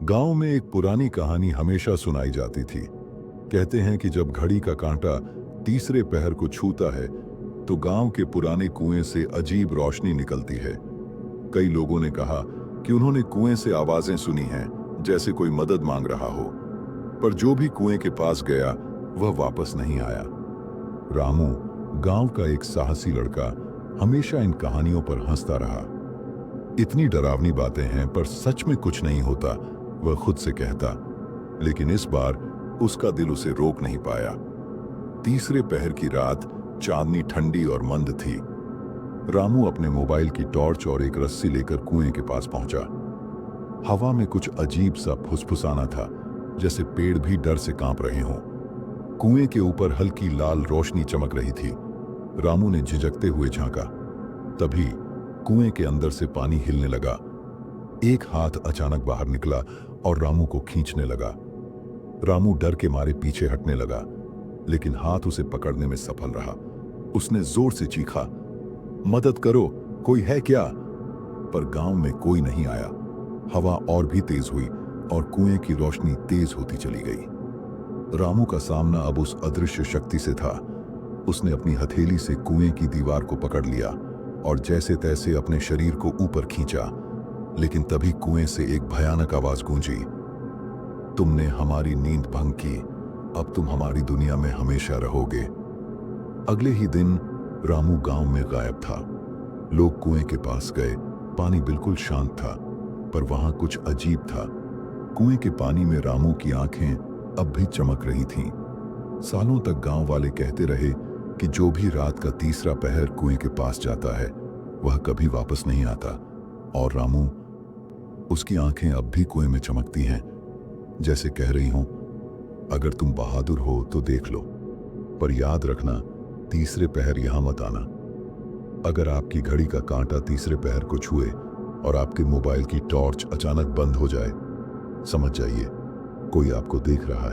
गांव में एक पुरानी कहानी हमेशा सुनाई जाती थी। कहते हैं कि जब घड़ी का कांटा तीसरे पहर को छूता है तो गांव के पुराने कुएं से अजीब रोशनी निकलती है। कई लोगों ने कहा कि उन्होंने कुएं से आवाजें सुनी हैं, जैसे कोई मदद मांग रहा हो। पर जो भी कुएं के पास गया वह वापस नहीं आया। रामू, गांव का एक साहसी लड़का, हमेशा इन कहानियों पर हंसता रहा। इतनी डरावनी बातें हैं पर सच में कुछ नहीं होता, वह खुद से कहता। लेकिन इस बार उसका दिल उसे रोक नहीं पाया। तीसरे पहर की रात, चांदनी ठंडी और मंद थी। रामू अपने मोबाइल की टॉर्च और एक रस्सी लेकर कुएं के पास पहुंचा। हवा में कुछ अजीब सा फुसफुसाना था, जैसे पेड़ भी डर से कांप रहे हों। कुएं के ऊपर हल्की लाल रोशनी चमक रही थी। रामू ने झिझकते हुए झांका। तभी कुएं के अंदर से पानी हिलने लगा। एक हाथ अचानक बाहर निकला और रामू को खींचने लगा। रामू डर के मारे पीछे हटने लगा, लेकिन हाथ उसे पकड़ने में सफल रहा। उसने जोर से चीखा, मदद करो, कोई है क्या? पर गांव में कोई नहीं आया। हवा और भी तेज हुई और कुएं की रोशनी तेज होती चली गई। रामू का सामना अब उस अदृश्य शक्ति से था। उसने अपनी हथेली से कुएं की दीवार को पकड़ लिया और जैसे तैसे अपने शरीर को ऊपर खींचा। लेकिन तभी कुएं से एक भयानक आवाज गूंजी, तुमने हमारी नींद भंग की, अब तुम हमारी दुनिया में हमेशा रहोगे। अगले ही दिन रामू गांव में गायब था। लोग कुएं के पास गए। पानी बिल्कुल शांत था, पर वहां कुछ अजीब था। कुएं के पानी में रामू की आंखें अब भी चमक रही थीं। सालों तक गांव वाले कहते रहे कि जो भी रात का तीसरा पहर कुएं के पास जाता है वह कभी वापस नहीं आता। और रामू, उसकी आंखें अब भी कुएं में चमकती हैं, जैसे कह रही हों, अगर तुम बहादुर हो तो देख लो, पर याद रखना, तीसरे पहर यहां मत आना। अगर आपकी घड़ी का कांटा तीसरे पहर को छुए और आपके मोबाइल की टॉर्च अचानक बंद हो जाए, समझ जाइए कोई आपको देख रहा है।